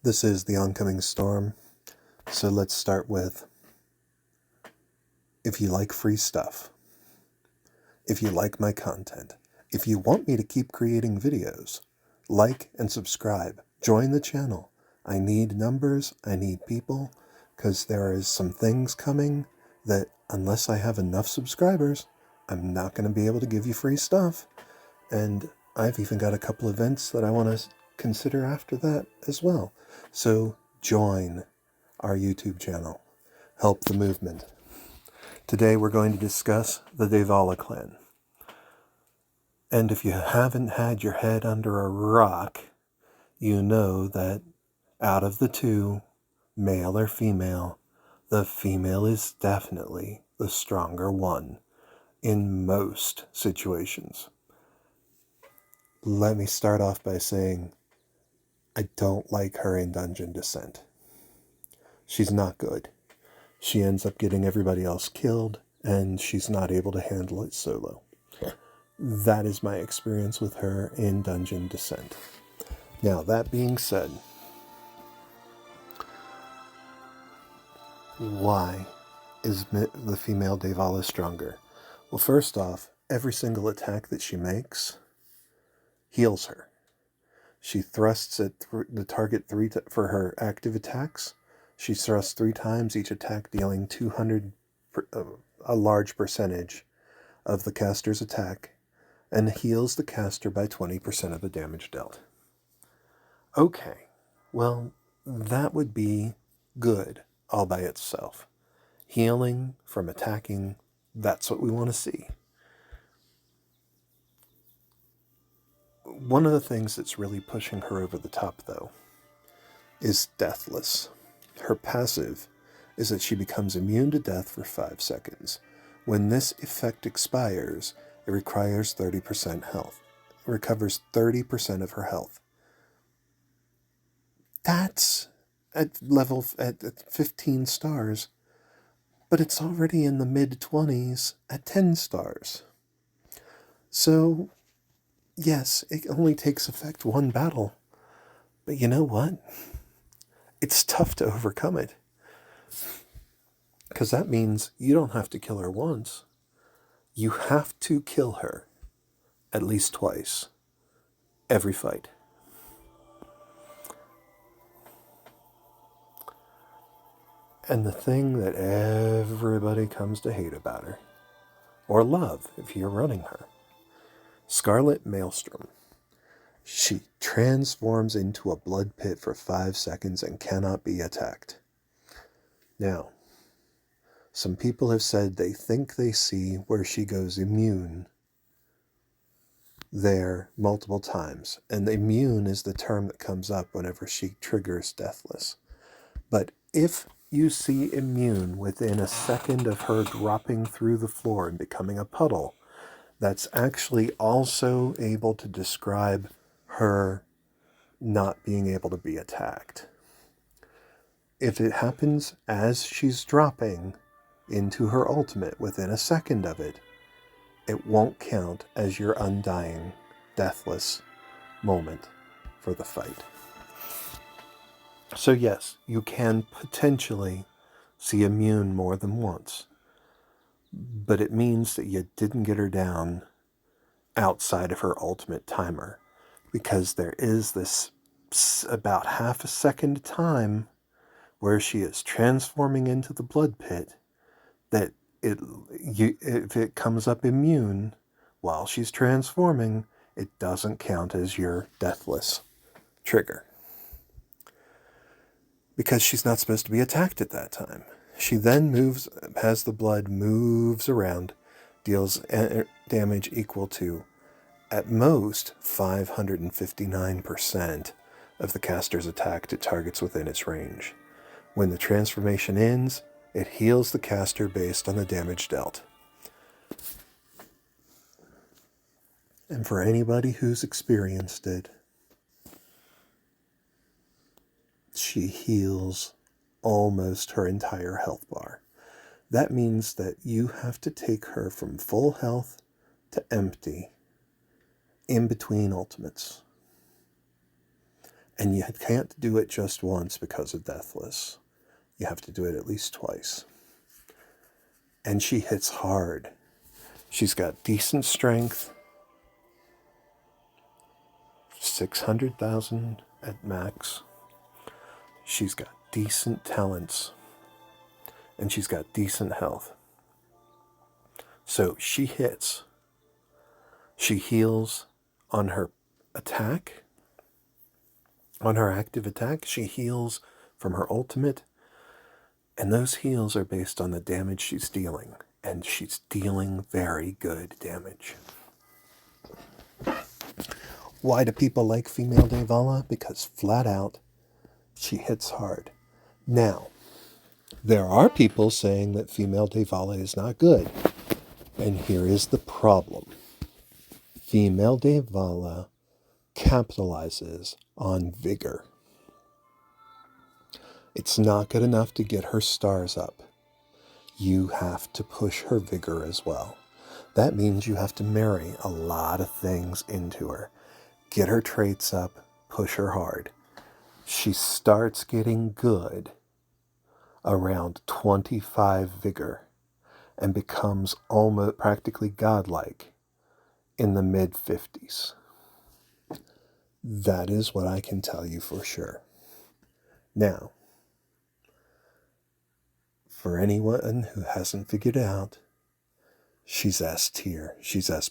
This is the oncoming storm, so let's start with, if you like free stuff, if you like my content, if you want me to keep creating videos, like and subscribe, join the channel. I need numbers, I need people, because there is some things coming that unless I have enough subscribers, I'm not going to be able to give you free stuff. And I've even got a couple events that I want to consider after that as well. So join our YouTube channel. Help the movement. Today we're going to discuss the Daevala Clan. And if you haven't had your head under a rock, you know that out of the two, male or female, the female is definitely the stronger one in most situations. Let me start off by saying I don't like her in Dungeon Descent. She's not good. She ends up getting everybody else killed, and she's not able to handle it solo. That is my experience with her in Dungeon Descent. Now, that being said, why is the female Daevala stronger? Well, first off, every single attack that she makes heals her. She thrusts at the target for her active attacks. She thrusts 3 times, each attack dealing 200, a large percentage of the caster's attack, and heals the caster by 20% of the damage dealt. Okay, well, that would be good all by itself. Healing from attacking, that's what we want to see. One of the things that's really pushing her over the top, though, is Deathless. Her passive is that she becomes immune to death for 5 seconds. When this effect expires, it requires 30% health. It recovers 30% of her health. That's at 15 stars, but it's already in the mid-20s at 10 stars. So, yes, it only takes effect 1 battle, but you know what? It's tough to overcome it. Because that means you don't have to kill her once. You have to kill her at least twice every fight. And the thing that everybody comes to hate about her, or love if you're running her, Scarlet Maelstrom. She transforms into a blood pit for 5 seconds and cannot be attacked. Now, some people have said they think they see where she goes immune there multiple times. And immune is the term that comes up whenever she triggers Deathless. But if you see immune within a second of her dropping through the floor and becoming a puddle, that's actually also able to describe her not being able to be attacked. If it happens as she's dropping into her ultimate within a second of it, it won't count as your undying, deathless moment for the fight. So yes, you can potentially see immune more than once, but it means that you didn't get her down outside of her ultimate timer, because there is this about half a second time where she is transforming into the blood pit that if it comes up immune while she's transforming, it doesn't count as your deathless trigger. Because she's not supposed to be attacked at that time. She then moves, has the blood moves around, deals damage equal to, at most, 559% of the caster's attack to targets within its range. When the transformation ends, it heals the caster based on the damage dealt. And for anybody who's experienced it, she heals almost her entire health bar. That means that you have to take her from full health to empty in between ultimates. And you can't do it just once because of Deathless. You have to do it at least twice. And she hits hard. She's got decent strength. 600,000 at max. She's got decent talents. And she's got decent health. So she hits. She heals on her attack. On her active attack, she heals from her ultimate. And those heals are based on the damage she's dealing. And she's dealing very good damage. Why do people like female Daevala? Because flat out, she hits hard. Now, there are people saying that female Daevala is not good. And here is the problem. Female Daevala capitalizes on vigor. It's not good enough to get her stars up. You have to push her vigor as well. That means you have to marry a lot of things into her. Get her traits up, push her hard. She starts getting good around 25 vigor and becomes almost practically godlike in the mid-50s. That is what I can tell you for sure. Now, for anyone who hasn't figured it out, she's S tier. She's S++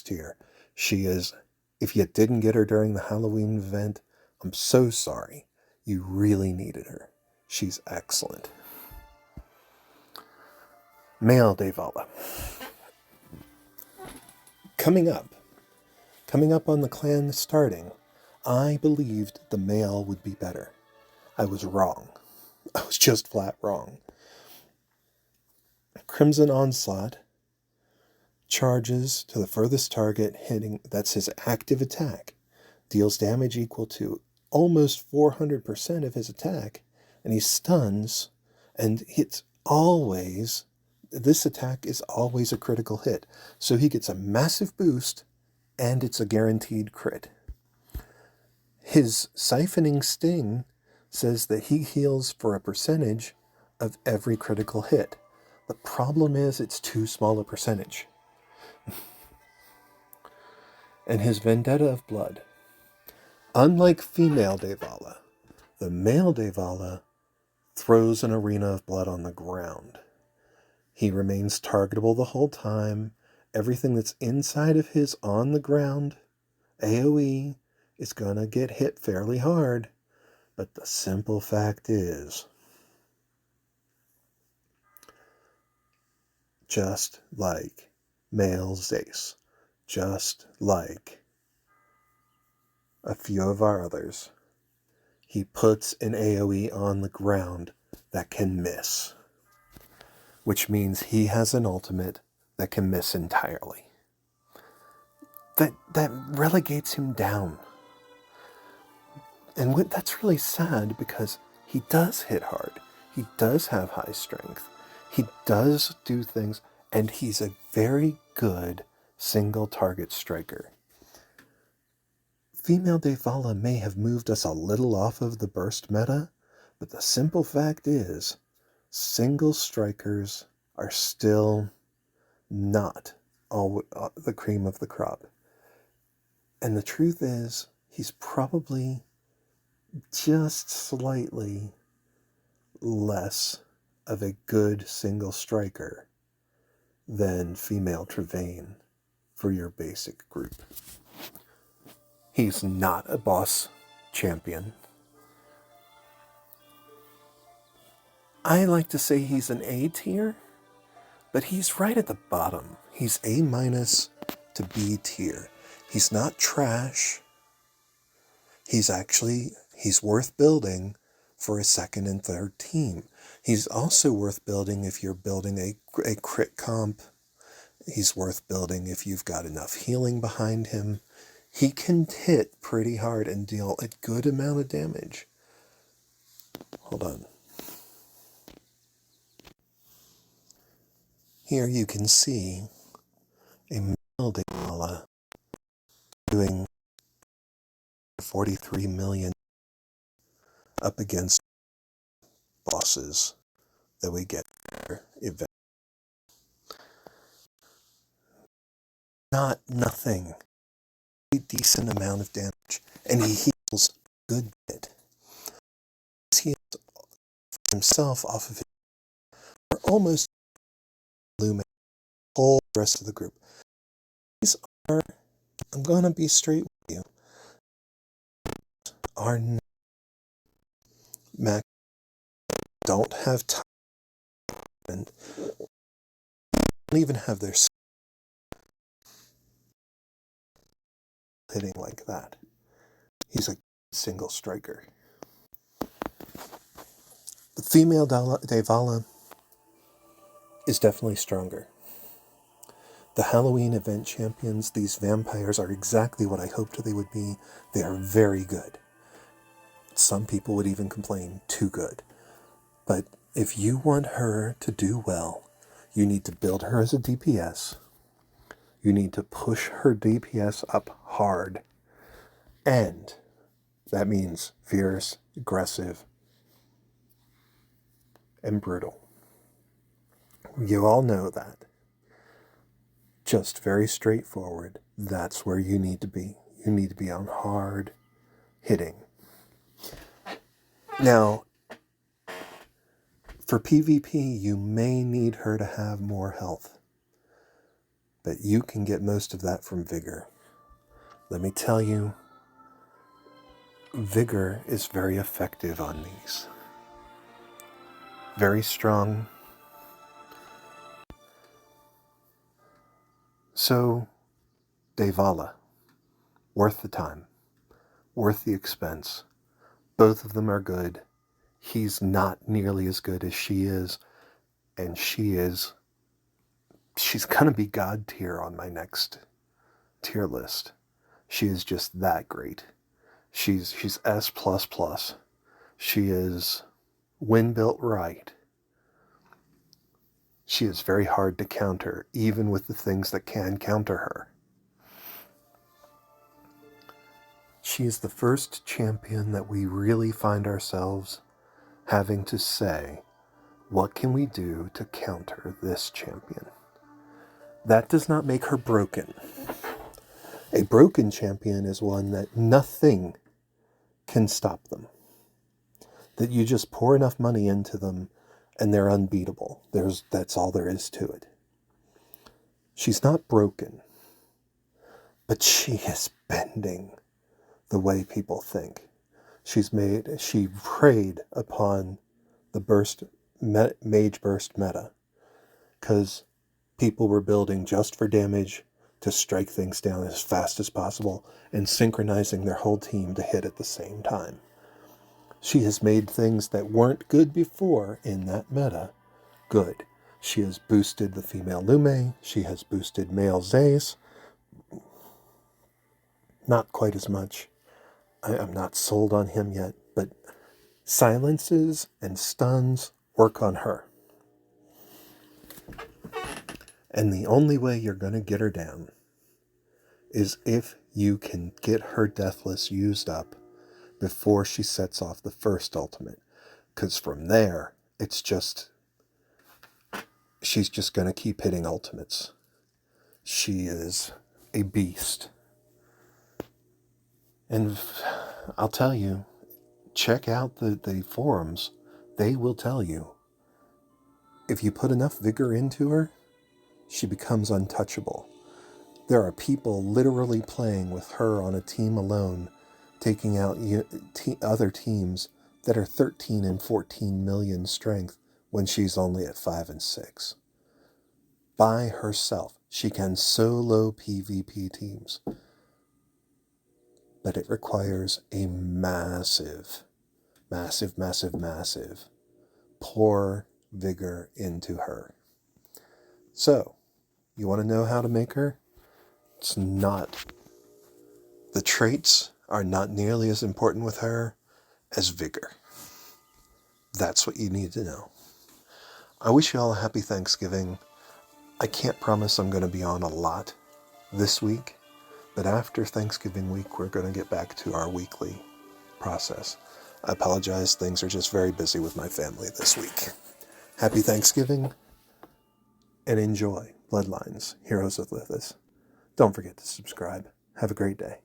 tier. She is, if you didn't get her during the Halloween event, I'm so sorry. You really needed her. She's excellent. Male Daevala. Coming up on the clan starting, I believed the male would be better. I was wrong. I was just flat wrong. Crimson Onslaught charges to the furthest target, hitting, that's his active attack, deals damage equal to almost 400% of his attack, and he stuns, and hits always, this attack is always a critical hit. So he gets a massive boost, and it's a guaranteed crit. His Siphoning Sting says that he heals for a percentage of every critical hit. The problem is it's too small a percentage. And his Vendetta of Blood. Unlike female Daevala, the male Daevala throws an arena of blood on the ground. He remains targetable the whole time. Everything that's inside of his on the ground AoE is gonna get hit fairly hard. But the simple fact is, just like male Zace, just like a few of our others, he puts an AoE on the ground that can miss. Which means he has an ultimate that can miss entirely. That relegates him down. And that's really sad because he does hit hard. He does have high strength. He does do things, and he's a very good single target striker. Female Daevala may have moved us a little off of the burst meta, but the simple fact is, single strikers are still not all the cream of the crop. And the truth is, he's probably just slightly less of a good single striker than female Trevane for your basic group. He's not a boss champion. I like to say he's an A tier, but he's right at the bottom. He's A- to B tier. He's not trash. He's worth building for a second and third team. He's also worth building if you're building a crit comp. He's worth building if you've got enough healing behind him. He can hit pretty hard and deal a good amount of damage. Hold on. Here you can see a male Daevala doing 43 million up against bosses that we get there event. Nothing. A decent amount of damage. And he heals a good bit. He heals himself off of his almost Lumen, the whole rest of the group. These are, I'm gonna be straight with you, are Mac don't have time and don't even have their hitting like that. He's a single striker. The female Daevala is definitely stronger. The Halloween event champions, these vampires, are exactly what I hoped they would be. They are very good. Some people would even complain, too good. But if you want her to do well, you need to build her as a DPS. You need to push her DPS up hard. And that means fierce, aggressive, and brutal. You all know that. Just very straightforward. That's where you need to be. You need to be on hard hitting. Now, for PvP, you may need her to have more health. But you can get most of that from Vigor. Let me tell you, Vigor is very effective on these. Very strong. So, Daevala, worth the time, worth the expense. Both of them are good. He's not nearly as good as she is, and she's gonna be God tier on my next tier list. She is just that great. She's S++. She is, when built right, she is very hard to counter, even with the things that can counter her. She is the first champion that we really find ourselves having to say, what can we do to counter this champion? That does not make her broken. A broken champion is one that nothing can stop them. That you just pour enough money into them and they're unbeatable. That's all there is to it. She's not broken, but she is bending the way people think. She preyed upon the mage burst meta, because people were building just for damage to strike things down as fast as possible and synchronizing their whole team to hit at the same time. She has made things that weren't good before in that meta good. She has boosted the female Lume. She has boosted male Zays. Not quite as much. I'm not sold on him yet, but silences and stuns work on her. And the only way you're going to get her down is if you can get her Deathless used up before she sets off the first ultimate. Because from there, she's just going to keep hitting ultimates. She is a beast. And I'll tell you, check out the forums. They will tell you, if you put enough vigor into her, she becomes untouchable. There are people literally playing with her on a team alone, taking out other teams that are 13 and 14 million strength when she's only at 5 and 6. By herself, she can solo PvP teams. But it requires a massive pour vigor into her. So, you want to know how to make her? The traits are not nearly as important with her as vigor. That's what you need to know. I wish you all a happy Thanksgiving. I can't promise I'm going to be on a lot this week, but after Thanksgiving week, we're going to get back to our weekly process. I apologize, things are just very busy with my family this week. Happy Thanksgiving, and enjoy Bloodlines, Heroes of Lithas. Don't forget to subscribe. Have a great day.